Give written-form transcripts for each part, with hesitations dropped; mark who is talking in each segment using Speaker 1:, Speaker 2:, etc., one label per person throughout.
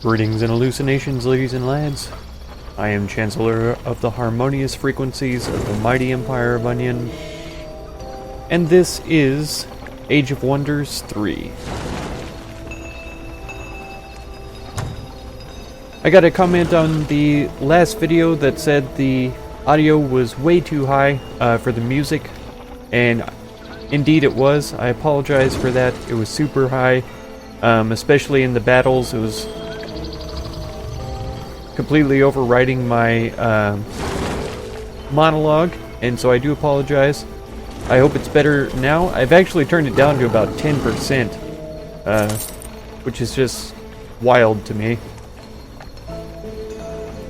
Speaker 1: Greetings and hallucinations, ladies and lads. I am Chancellor of the harmonious frequencies of the mighty Empire of Onion, and this is Age of Wonders 3. I got a comment on the last video that said the audio was way too high for the music, and indeed it was. I apologize for that. It was super high, especially in the battles. It was completely overriding my monologue, and so I do apologize. I hope it's better now. I've actually turned it down to about 10%, which is just wild to me.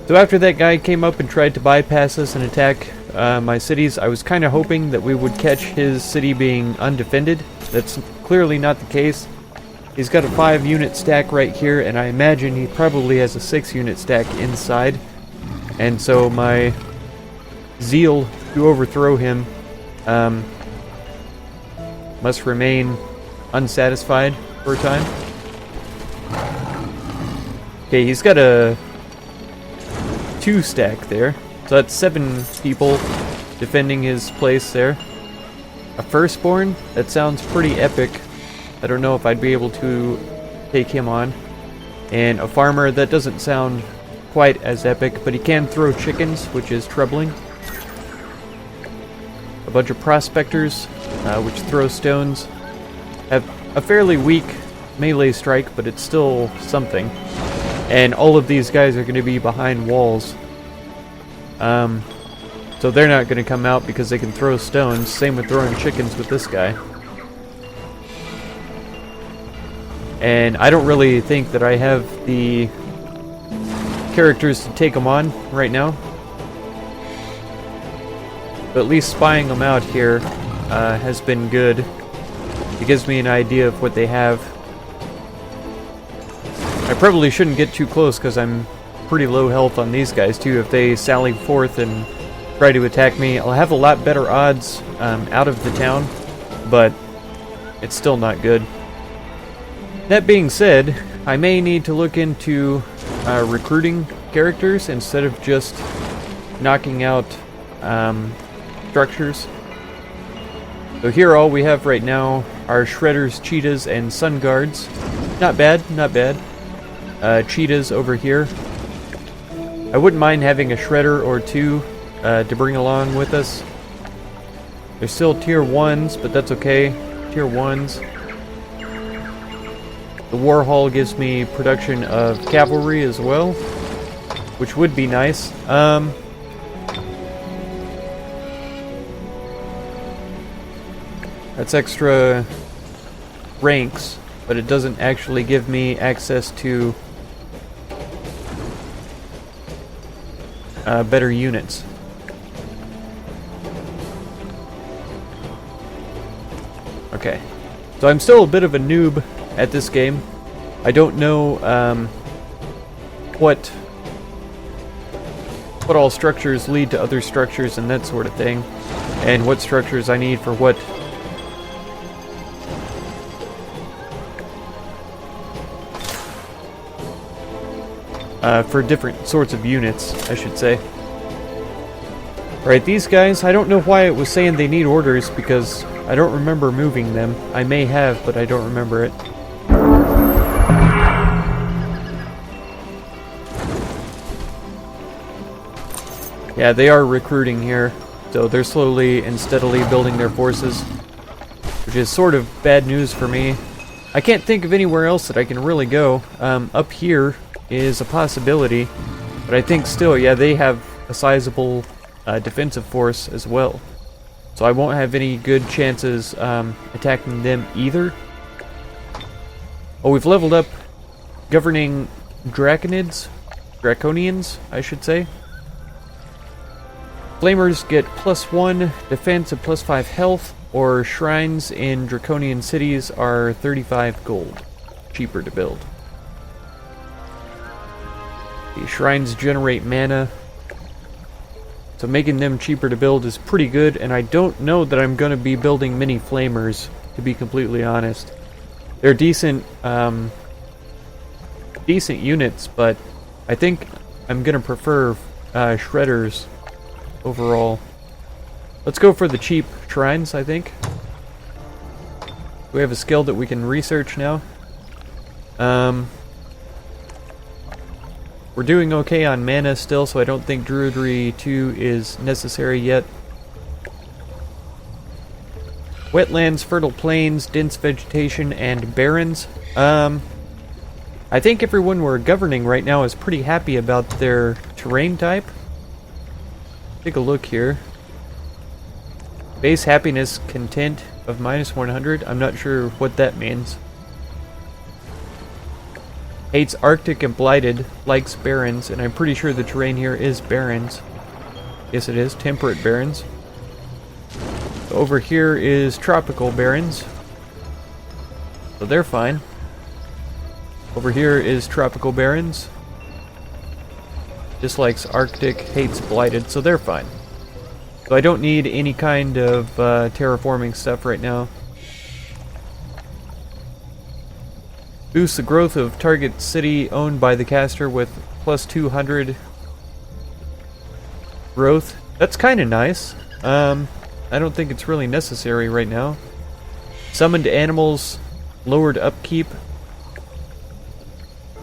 Speaker 1: So after that guy came up and tried to bypass us and attack my cities, I was kind of hoping that we would catch his city being undefended. That's clearly not the case. He's got a 5-unit stack right here, and I imagine he probably has a 6-unit stack inside. And so my zeal to overthrow him must remain unsatisfied for a time. Okay, he's got a 2 stack there, so that's 7 people defending his place there. A firstborn? That sounds pretty epic. I don't know if I'd be able to take him on. And a farmer, that doesn't sound quite as epic, but he can throw chickens, which is troubling. A bunch of prospectors, which throw stones, have a fairly weak melee strike, but it's still something. And all of these guys are going to be behind walls. So they're not going to come out because they can throw stones. Same with throwing chickens with this guy. And I don't really think that I have the characters to take them on right now. But at least spying them out here has been good. It gives me an idea of what they have. I probably shouldn't get too close because I'm pretty low health on these guys too. If they sally forth and try to attack me, I'll have a lot better odds out of the town, but it's still not good. That being said, I may need to look into recruiting characters instead of just knocking out structures. So here all we have right now are shredders, cheetahs, and sun guards. Not bad, not bad. Cheetahs over here. I wouldn't mind having a shredder or 2 to bring along with us. They're still tier 1s, but that's okay. Tier 1s. The war hall gives me production of cavalry as well, which would be nice. That's extra ranks, but it doesn't actually give me access to better units. Okay, so I'm still a bit of a noob at this game. I don't know what all structures lead to other structures and that sort of thing, and what structures I need for what. For different sorts of units, I should say. Right, these guys, I don't know why it was saying they need orders, because I don't remember moving them. I may have, but I don't remember it. Yeah, they are recruiting here, so they're slowly and steadily building their forces, which is sort of bad news for me. I can't think of anywhere else that I can really go. Up here is a possibility, but I think still, yeah, they have a sizable defensive force as well. So I won't have any good chances attacking them either. Oh, we've leveled up governing draconians, I should say. Flamers get +1 defense and +5 health, or shrines in draconian cities are 35 gold. Cheaper to build. The shrines generate mana, so making them cheaper to build is pretty good, and I don't know that I'm going to be building many flamers, to be completely honest. They're decent decent units, but I think I'm gonna prefer shredders overall. Let's go for the cheap shrines, I think. We have a skill that we can research now. We're doing okay on mana still, so I don't think Druidry 2 is necessary yet. Wetlands, fertile plains, dense vegetation, and barrens. I think everyone we're governing right now is pretty happy about their terrain type. Take a look here. Base happiness content of -100. I'm not sure what that means. Hates Arctic and Blighted, likes barrens, and I'm pretty sure the terrain here is barrens. Yes, it is. Temperate barrens. Over here is tropical barrens. So they're fine. Over here is tropical barrens. Dislikes Arctic, hates Blighted, so they're fine. So I don't need any kind of terraforming stuff right now. Boosts the growth of target city owned by the caster with +200 growth. That's kind of nice. I don't think it's really necessary right now. Summoned animals, lowered upkeep.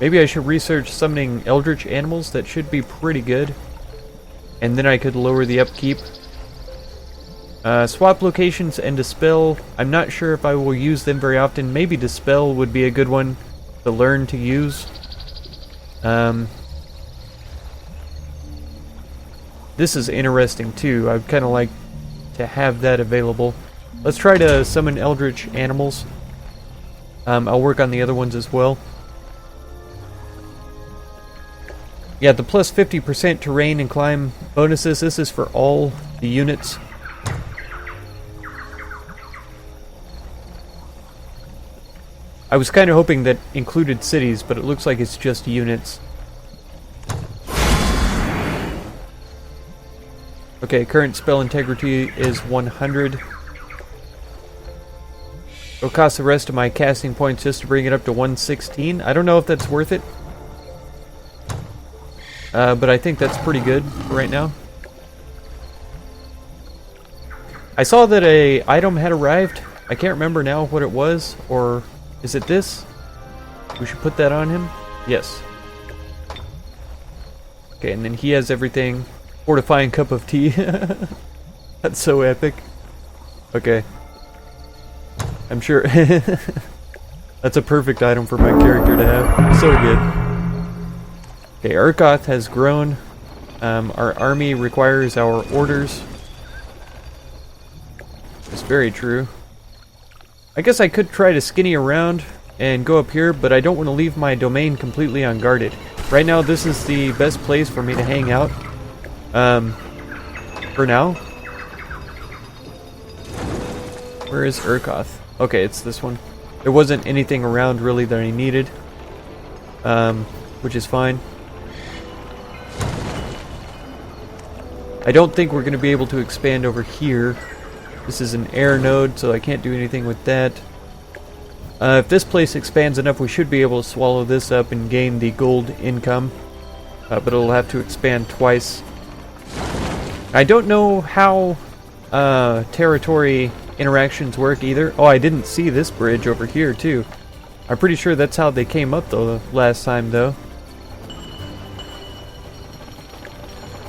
Speaker 1: Maybe I should research summoning eldritch animals. That should be pretty good. And then I could lower the upkeep. Swap locations and Dispel. I'm not sure if I will use them very often. Maybe Dispel would be a good one to learn to use. This is interesting too. I'd kind of like to have that available. Let's try to summon eldritch animals. I'll work on the other ones as well. Yeah, the plus 50% terrain and climb bonuses. This is for all the units. I was kind of hoping that included cities, but it looks like it's just units. Okay, current spell integrity is 100. It'll cost the rest of my casting points just to bring it up to 116. I don't know if that's worth it. But I think that's pretty good for right now. I saw that a item had arrived. I can't remember now what it was, or is it this? We should put that on him? Yes. Okay, and then he has everything. Fortifying cup of tea. That's so epic. Okay. I'm sure that's a perfect item for my character to have. So good. Okay, Urkoth has grown. Our army requires our orders. It's very true. I guess I could try to skinny around and go up here, but I don't want to leave my domain completely unguarded. Right now, this is the best place for me to hang out. For now. Where is Urkoth? Okay, it's this one. There wasn't anything around really that I needed. Which is fine. I don't think we're going to be able to expand over here. This is an air node, so I can't do anything with that. If this place expands enough, we should be able to swallow this up and gain the gold income. But it'll have to expand twice. I don't know how territory interactions work either. Oh, I didn't see this bridge over here too. I'm pretty sure that's how they came up though last time though.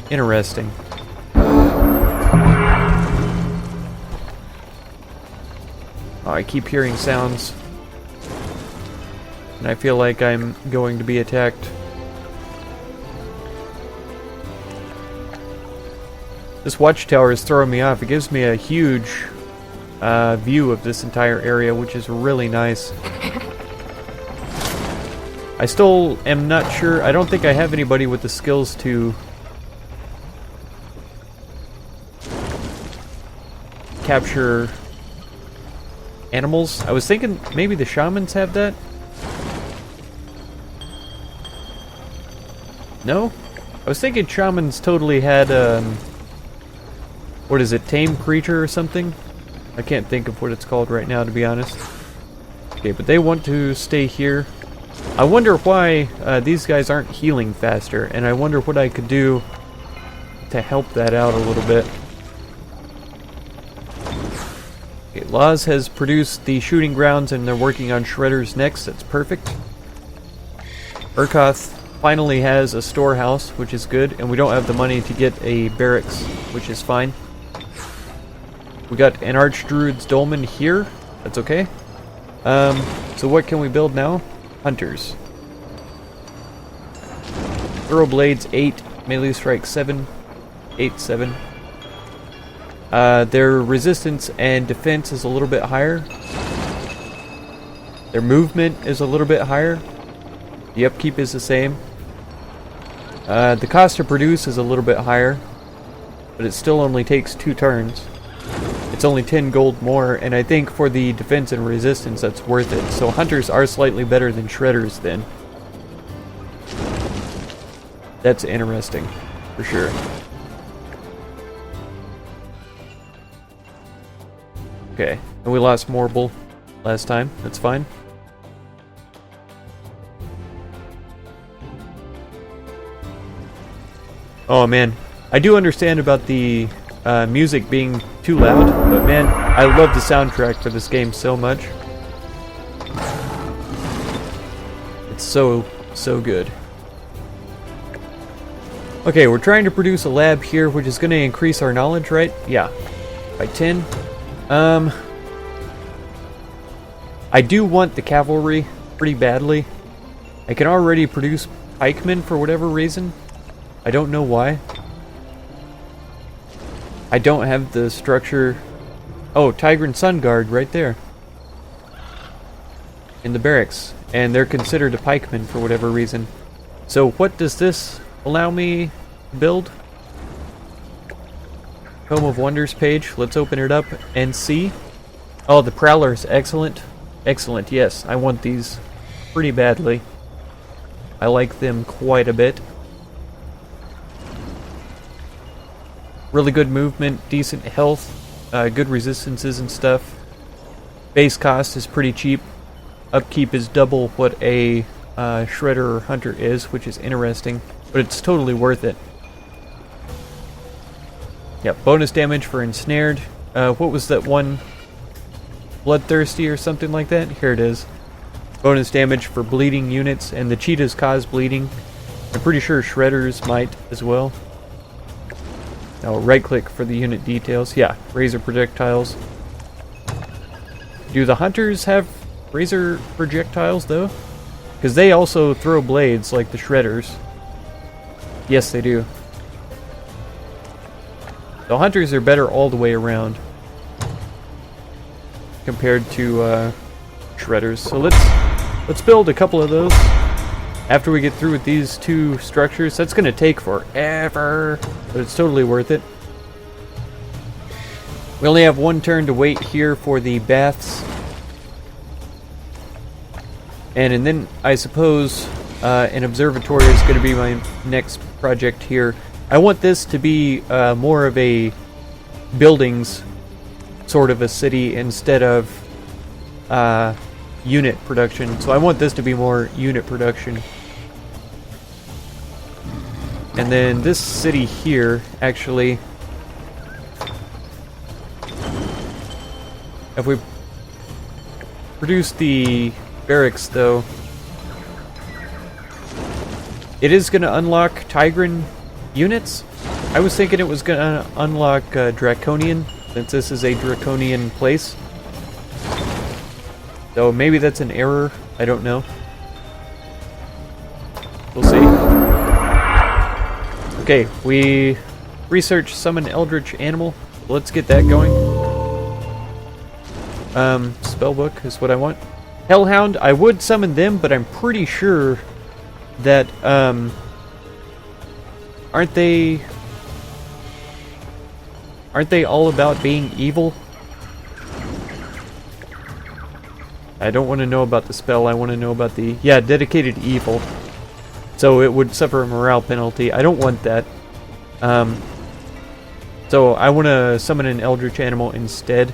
Speaker 1: Interesting. Oh, I keep hearing sounds. And I feel like I'm going to be attacked. This watchtower is throwing me off. It gives me a huge view of this entire area, which is really nice. I still am not sure. I don't think I have anybody with the skills to capture animals. I was thinking maybe the shamans have that. No? I was thinking shamans totally had what is it, tame creature or something? I can't think of what it's called right now, to be honest. Okay, but they want to stay here. I wonder why these guys aren't healing faster, and I wonder what I could do to help that out a little bit. Okay, Laz has produced the shooting grounds, and they're working on shredders next. That's perfect. Urkoth finally has a storehouse, which is good, and we don't have the money to get a barracks, which is fine. We got an Archdruid's Dolmen here. That's okay. So what can we build now? Hunters. Throw blades 8, melee strike 7, 8, 7. Their resistance and defense is a little bit higher. Their movement is a little bit higher. The upkeep is the same. The cost to produce is a little bit higher, but it still only takes 2 turns. It's only 10 gold more, and I think for the defense and resistance that's worth it. So hunters are slightly better than shredders then. That's interesting, for sure. Okay, and we lost Morble last time. That's fine. Oh man, I do understand about the music being too loud, but man, I love the soundtrack for this game so much. It's so good. Okay, we're trying to produce a lab here, which is going to increase our knowledge, right? Yeah, by 10. I do want the cavalry pretty badly. I can already produce pikemen for whatever reason. I don't know why. I don't have the structure. Oh, Tigran Sun Guard right there. In the barracks. And they're considered a pikeman for whatever reason. So what does this allow me to build? Home of Wonders page. Let's open it up and see. Oh, the Prowler's excellent. Excellent, yes. I want these pretty badly. I like them quite a bit. Really good movement, decent health, good resistances and stuff. Base cost is pretty cheap. Upkeep is double what a shredder or hunter is, which is interesting, but it's totally worth it. Yeah, bonus damage for ensnared. What was that one? Bloodthirsty or something like that? Here it is. Bonus damage for bleeding units, and the cheetahs cause bleeding. I'm pretty sure shredders might as well. Now right click for the unit details. Yeah, razor projectiles. Do the hunters have razor projectiles though? Because they also throw blades like the shredders. Yes, they do. The hunters are better all the way around compared to shredders. So let's build a couple of those. After we get through with these 2 structures, that's going to take forever, but it's totally worth it. We only have 1 turn to wait here for the baths. And then I suppose an observatory is going to be my next project here. I want this to be more of a buildings sort of a city instead of unit production. So I want this to be more unit production. And then this city here, actually, if we produce the barracks though, it is going to unlock Tigran units. I was thinking it was going to unlock Draconian, since this is a Draconian place. So maybe that's an error, I don't know. We'll see. Okay, we researched summon Eldritch Animal. Let's get that going. Spellbook is what I want. Hellhound, I would summon them, but I'm pretty sure that, aren't they all about being evil? I don't want to know about the spell, I want to know about the... Yeah, dedicated evil. So it would suffer a morale penalty. I don't want that. So I want to summon an Eldritch Animal instead.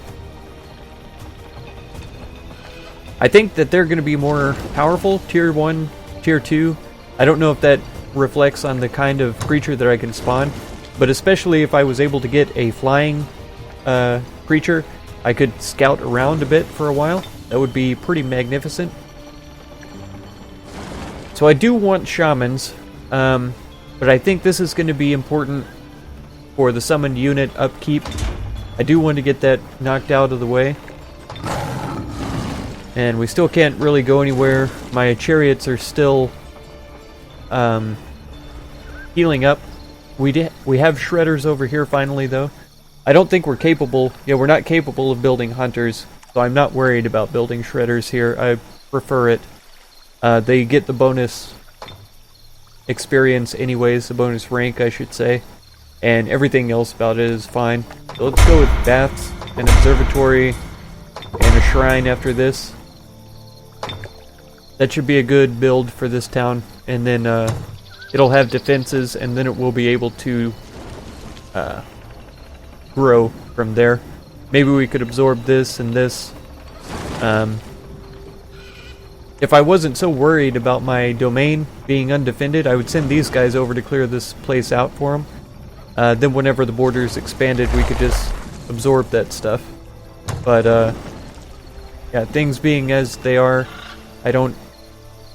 Speaker 1: I think that they're going to be more powerful, tier 1, tier 2. I don't know if that reflects on the kind of creature that I can spawn, but especially if I was able to get a flying creature, I could scout around a bit for a while. That would be pretty magnificent. So I do want shamans, but I think this is going to be important for the summoned unit upkeep. I do want to get that knocked out of the way. And we still can't really go anywhere. My chariots are still healing up. We have shredders over here finally, though. I don't think we're capable. Yeah, we're not capable of building hunters, so I'm not worried about building shredders here. I prefer it. They get the bonus experience anyways, the bonus rank, I should say. And everything else about it is fine. So let's go with baths, an observatory, and a shrine after this. That should be a good build for this town. And then it'll have defenses, and then it will be able to grow from there. Maybe we could absorb this and this. If I wasn't so worried about my domain being undefended, I would send these guys over to clear this place out for them. Then whenever the borders expanded, we could just absorb that stuff. But, yeah, things being as they are, I don't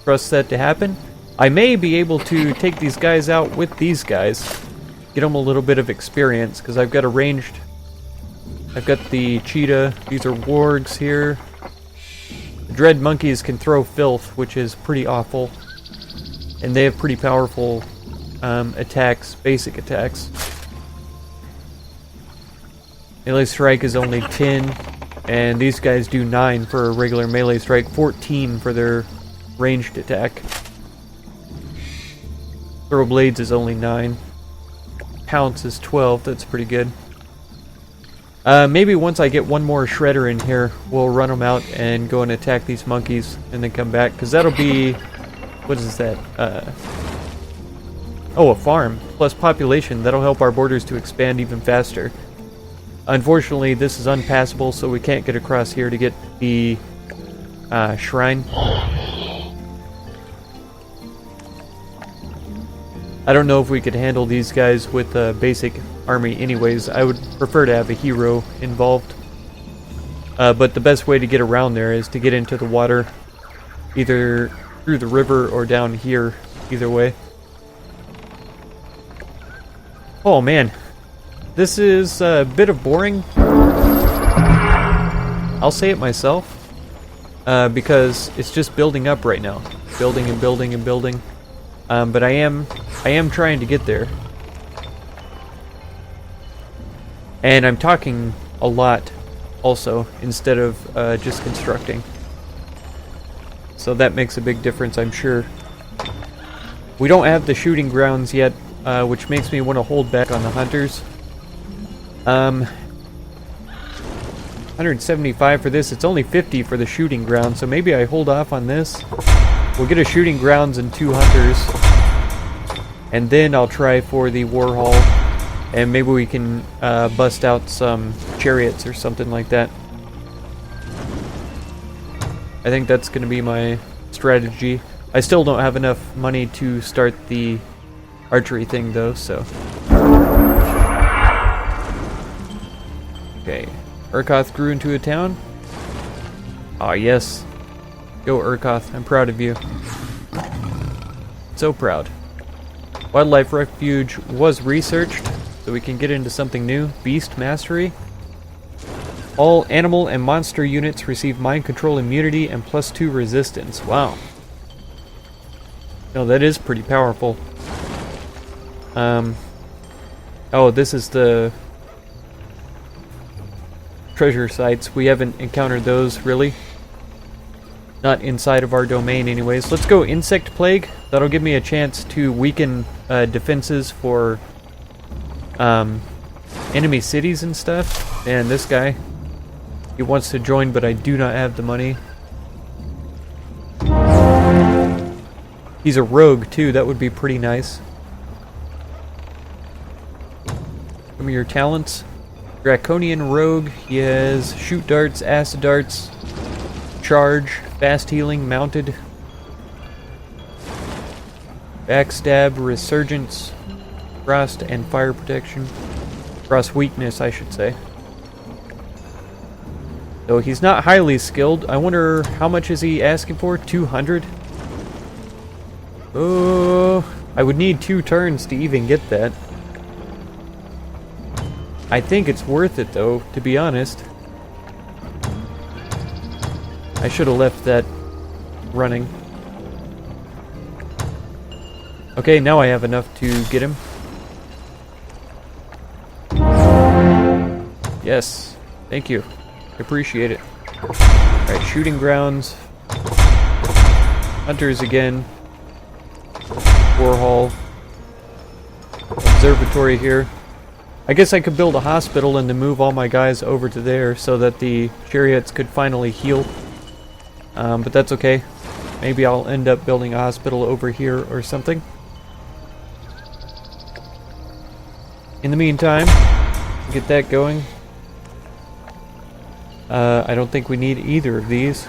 Speaker 1: trust that to happen. I may be able to take these guys out with these guys. Get them a little bit of experience, because I've got a ranged... I've got the cheetah. These are wargs here. The dread monkeys can throw filth, which is pretty awful. And they have pretty powerful attacks, basic attacks. Melee strike is only 10, and these guys do 9 for a regular melee strike, 14 for their ranged attack. Throw blades is only 9. Pounce is 12, that's pretty good. Maybe once I get one more shredder in here, we'll run them out and go and attack these monkeys and then come back, because that'll be... What is that? Oh, a farm plus population. That'll help our borders to expand even faster. Unfortunately, this is unpassable, so we can't get across here to get the shrine. I don't know if we could handle these guys with a basic army anyways. I would prefer to have a hero involved. But the best way to get around there is to get into the water, either through the river or down here, either way. Oh man, this is a bit of boring. I'll say it myself, because it's just building up right now. Building and building and building. But I am trying to get there. And I'm talking a lot also, instead of just constructing. So that makes a big difference, I'm sure. We don't have the shooting grounds yet, which makes me want to hold back on the hunters. 175 for this. It's only 50 for the shooting ground, so maybe I hold off on this. We'll get a shooting grounds and 2 hunters, and then I'll try for the war hall, and maybe we can bust out some chariots or something like that. I think that's going to be my strategy. I still don't have enough money to start the archery thing though, so. Okay, Urkoth grew into a town. Ah, yes. Go Urkoth, I'm proud of you. So proud. Wildlife refuge was researched, so we can get into something new. Beast mastery. All animal and monster units receive mind control immunity and +2 resistance. Wow. No, that is pretty powerful. Oh, this is the treasure sites. We haven't encountered those, really. Not inside of our domain anyways. Let's go insect plague. That'll give me a chance to weaken defenses for enemy cities and stuff. And this guy, he wants to join, but I do not have the money. He's a rogue too, that would be pretty nice. Some of your talents. Draconian rogue, he has shoot darts, acid darts, charge, fast healing, mounted. Backstab, resurgence, frost, and fire protection. Frost weakness, I should say. So he's not highly skilled. I wonder how much is he asking for? 200? Oh, I would need 2 turns to even get that. I think it's worth it though, to be honest. I should have left that running. Okay, now I have enough to get him. Yes, thank you. Appreciate it. Alright, shooting grounds. Hunters again. Warhol. Observatory here. I guess I could build a hospital and then move all my guys over to there so that the chariots could finally heal. But that's okay. Maybe I'll end up building a hospital over here or something. In the meantime, get that going. I don't think we need either of these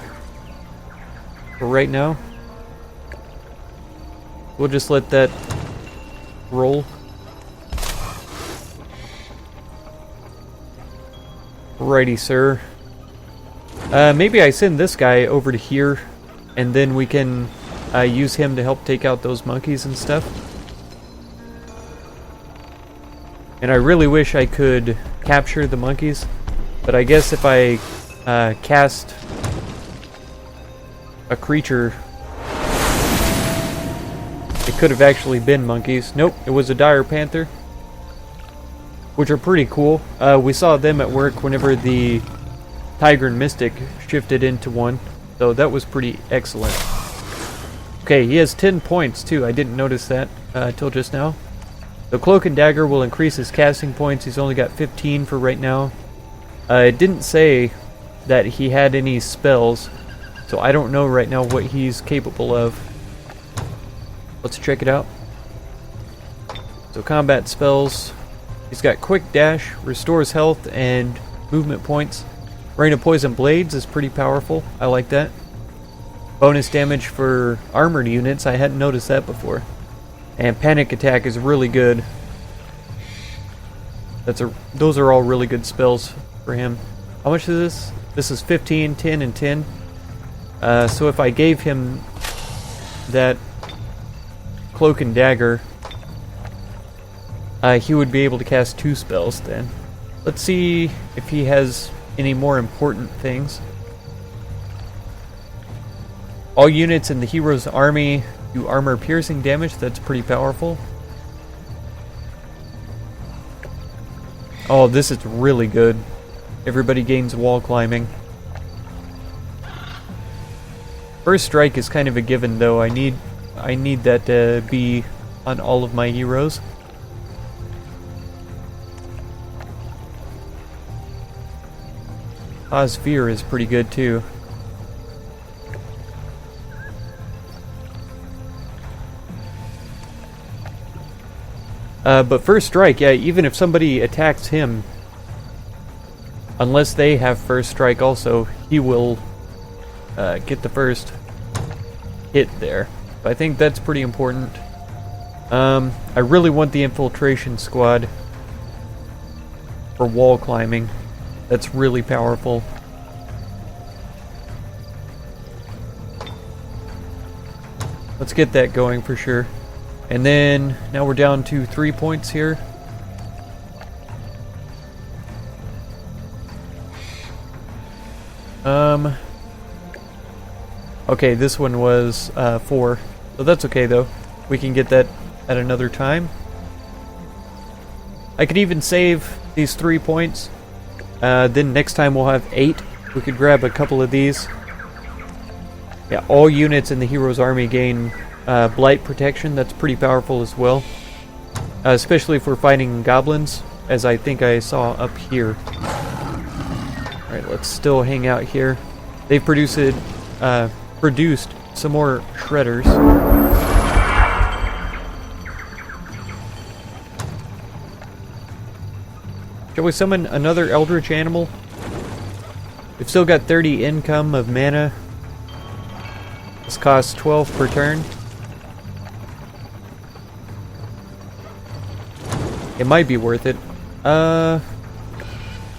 Speaker 1: for right now. We'll just let that roll. Righty, sir. Maybe I send this guy over to here, and then we can use him to help take out those monkeys and stuff. And I really wish I could capture the monkeys, but I guess if I cast a creature, it could have actually been monkeys. Nope, it was a dire panther, which are pretty cool. We saw them at work whenever the Tiger and Mystic shifted into one, so that was pretty excellent. Okay, he has 10 points too. I didn't notice that till just now. The Cloak and Dagger will increase his casting points. He's only got 15 for right now. It didn't say that he had any spells, so I don't know right now what he's capable of. Let's check it out. So combat spells. He's got Quick Dash, restores health and movement points. Rain of Poison Blades is pretty powerful. I like that. Bonus damage for armored units. I hadn't noticed that before. And Panic Attack is really good. Those are all really good spells for him. How much is this? This is 15, 10, and 10. So if I gave him that Cloak and Dagger, he would be able to cast 2 spells then. Let's see if he has any more important things. All units in the hero's army do armor piercing damage. That's pretty powerful. Oh, this is really good. Everybody gains wall climbing. First strike is kind of a given though. I need that to be on all of my heroes. Fear is pretty good too. But first strike, yeah, even if somebody attacks him, unless they have first strike also, he will get the first hit there. I think that's pretty important. I really want the infiltration squad for wall climbing. That's really powerful. Let's get that going for sure. And then, now we're down to 3 points here. Okay, this one was 4. So that's okay though. We can get that at another time. I could even save these 3 points. Then next time we'll have 8. We could grab a couple of these. Yeah, all units in the hero's army gain blight protection. That's pretty powerful as well. Especially if we're fighting goblins, as I think I saw up here. Alright, let's still hang out here. They've produced some more shredders. Shall we summon another eldritch animal? We've still got 30 income of mana. This costs 12 per turn. It might be worth it.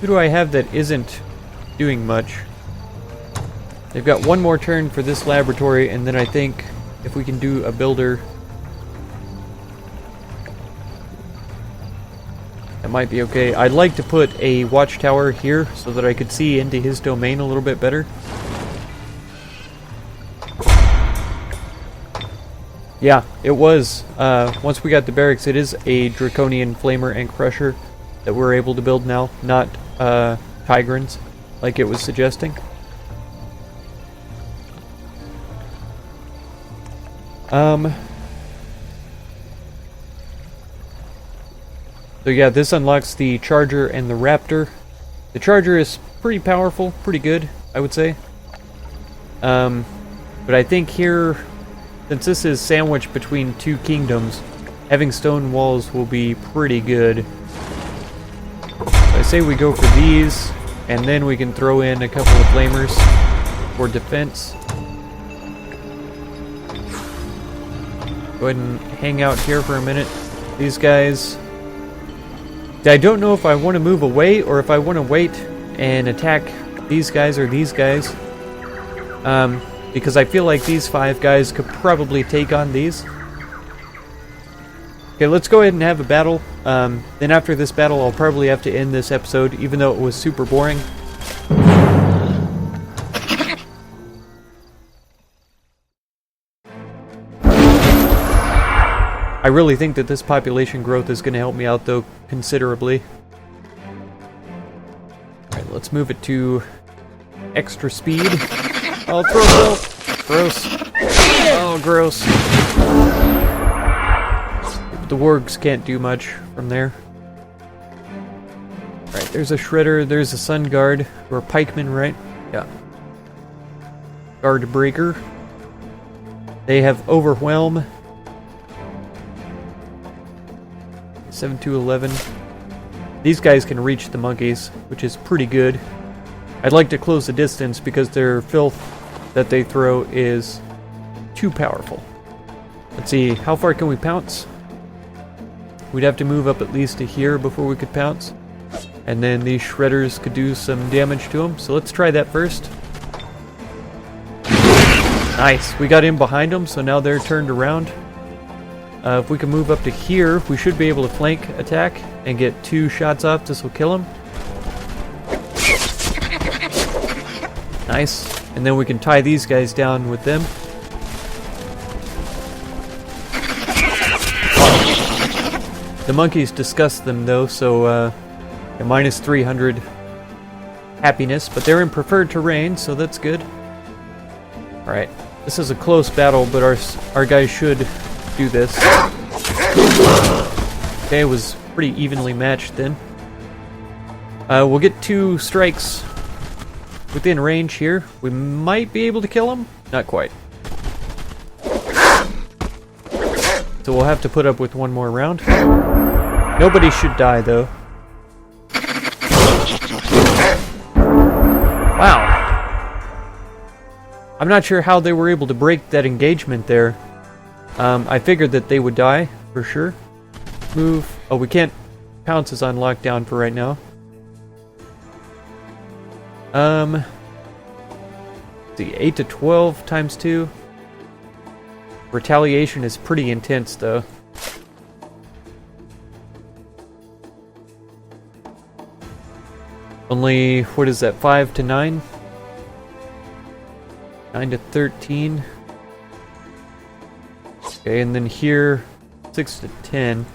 Speaker 1: Who do I have that isn't doing much? They've got one more turn for this laboratory, and then I think if we can do a builder, that might be okay. I'd like to put a watchtower here so that I could see into his domain a little bit better. Yeah, it was. Once we got the barracks, it is a Draconian Flamer and Crusher that we're able to build now, not Tigrans, like it was suggesting. So yeah, this unlocks the Charger and the Raptor. The Charger is pretty powerful, pretty good, I would say. But I think here, since this is sandwiched between two kingdoms, having stone walls will be pretty good. So I say we go for these, and then we can throw in a couple of flamers for defense. Go ahead and hang out here for a minute. These guys, I don't know if I want to move away or if I want to wait and attack these guys or these guys. Because I feel like these 5 guys could probably take on these. Okay, let's go ahead and have a battle. Then after this battle, I'll probably have to end this episode, even though it was super boring. I really think that this population growth is going to help me out, though, considerably. Alright, let's move it to extra speed. Oh, throw it! Gross. Oh, gross. The wargs can't do much from there. Alright, there's a shredder, there's a sun guard, or pikeman, right? Yeah. Guard breaker. They have overwhelm. 7 to 11. These guys can reach the monkeys, which is pretty good. I'd like to close the distance because their filth that they throw is too powerful. Let's see, how far can we pounce? We'd have to move up at least to here before we could pounce. And then these shredders could do some damage to them, so let's try that first. Nice, we got in behind them, so now they're turned around. If we can move up to here, we should be able to flank attack and get 2 shots off. This will kill him. Nice. And then we can tie these guys down with them. The monkeys disgust them though, so minus 300 happiness, but they're in preferred terrain, so that's good. Alright, this is a close battle, but our guys should do this. Okay, it was pretty evenly matched then. We'll get 2 strikes within range here. We might be able to kill him. Not quite. So we'll have to put up with 1 more round. Nobody should die though. Wow. I'm not sure how they were able to break that engagement there. I figured that they would die, for sure. Move. Oh, we can't. Pounce is on lockdown for right now. Let's see, 8 to 12 times 2. Retaliation is pretty intense, though. Only, what is that, 5 to 9? 9 to 13. Okay, and then here, 6 to 10.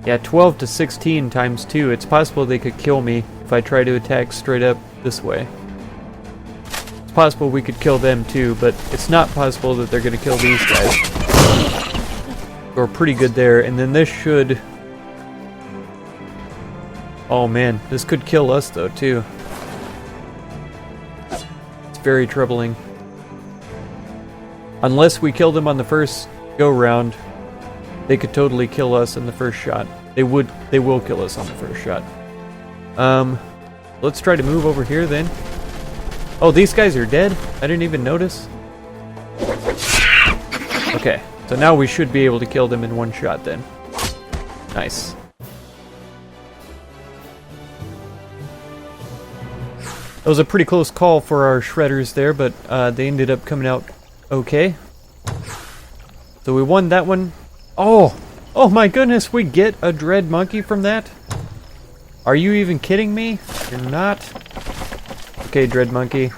Speaker 1: Yeah, 12 to 16 times 2. It's possible they could kill me if I try to attack straight up this way. It's possible we could kill them too, but it's not possible that they're going to kill these guys. We're pretty good there, and then this should... Oh man, this could kill us though too. It's very troubling. Unless we kill them on the first go-round, they could totally kill us in the first shot. They will kill us on the first shot. Let's try to move over here then. Oh, these guys are dead? I didn't even notice. Okay, so now we should be able to kill them in one shot then. Nice. That was a pretty close call for our shredders there, but they ended up coming out okay. So we won that one. Oh! Oh my goodness, we get a dread monkey from that? Are you even kidding me? You're not? Okay, dread monkey.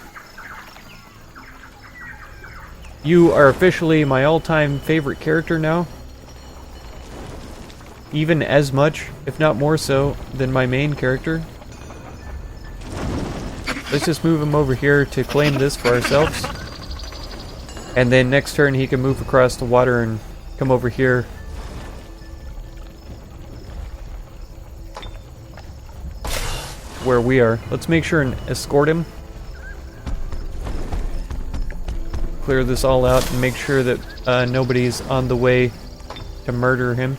Speaker 1: You are officially my all-time favorite character now. Even as much, if not more so, than my main character. Let's just move him over here to claim this for ourselves. And then next turn he can move across the water and come over here. Where we are. Let's make sure and escort him. Clear this all out and make sure that nobody's on the way to murder him.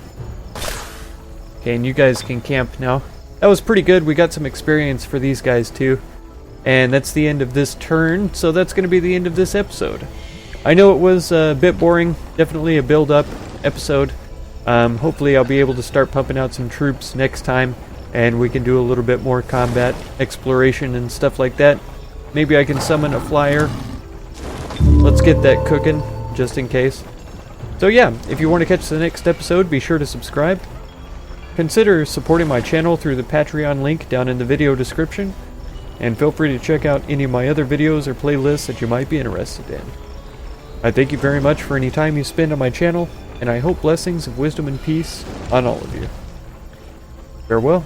Speaker 1: Okay, and you guys can camp now. That was pretty good. We got some experience for these guys too. And that's the end of this turn, so that's going to be the end of this episode. I know it was a bit boring, definitely a build-up episode. Hopefully I'll be able to start pumping out some troops next time, and we can do a little bit more combat exploration and stuff like that. Maybe I can summon a flyer. Let's get that cooking, just in case. So yeah, if you want to catch the next episode, be sure to subscribe. Consider supporting my channel through the Patreon link down in the video description. And feel free to check out any of my other videos or playlists that you might be interested in. I thank you very much for any time you spend on my channel, and I hope blessings of wisdom and peace on all of you. Farewell.